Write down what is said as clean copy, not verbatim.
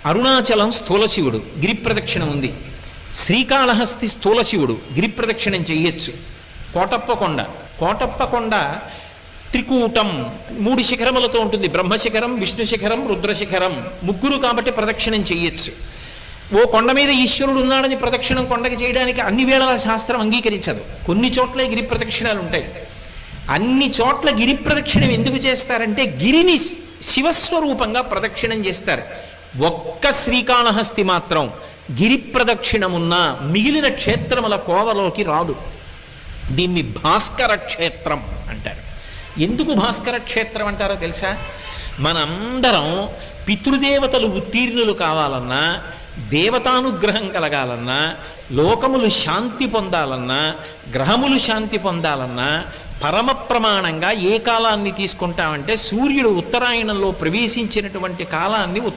అరుణాచలం స్థూల శివుడు, గిరి ప్రదక్షిణ ఉంది. శ్రీకాళహస్తి స్థూల శివుడు, గిరి ప్రదక్షిణం చెయ్యొచ్చు. కోటప్పకొండ త్రికూటం 3 శిఖరములతో ఉంటుంది. బ్రహ్మశిఖరం, విష్ణు శిఖరం, రుద్రశిఖరం, 3 కాబట్టి ప్రదక్షిణం చెయ్యొచ్చు. ఓ కొండ మీద ఈశ్వరుడు ఉన్నాడని ప్రదక్షిణం కొండకి చేయడానికి అన్ని వేళల శాస్త్రం అంగీకరించదు. కొన్ని చోట్లే గిరి ప్రదక్షిణాలు ఉంటాయి. అన్ని చోట్ల గిరి ప్రదక్షిణం ఎందుకు చేస్తారంటే గిరిని శివస్వరూపంగా ప్రదక్షిణం చేస్తారు. ఒక్క శ్రీకాళహస్తి మాత్రం గిరి ప్రదక్షిణమున్న మిగిలిన క్షేత్రముల కోవలోకి రాదు. దీన్ని భాస్కర క్షేత్రం అంటారు. ఎందుకు భాస్కర క్షేత్రం అంటారో తెలుసా? మనందరం పితృదేవతలు ఉత్తీర్ణులు కావాలన్నా, దేవతానుగ్రహం కలగాలన్నా, లోకములు శాంతి పొందాలన్నా, గ్రహములు శాంతి పొందాలన్నా పరమ ప్రమాణంగా ఏ కాలాన్ని తీసుకుంటామంటే సూర్యుడు ఉత్తరాయణంలో ప్రవేశించినటువంటి కాలాన్ని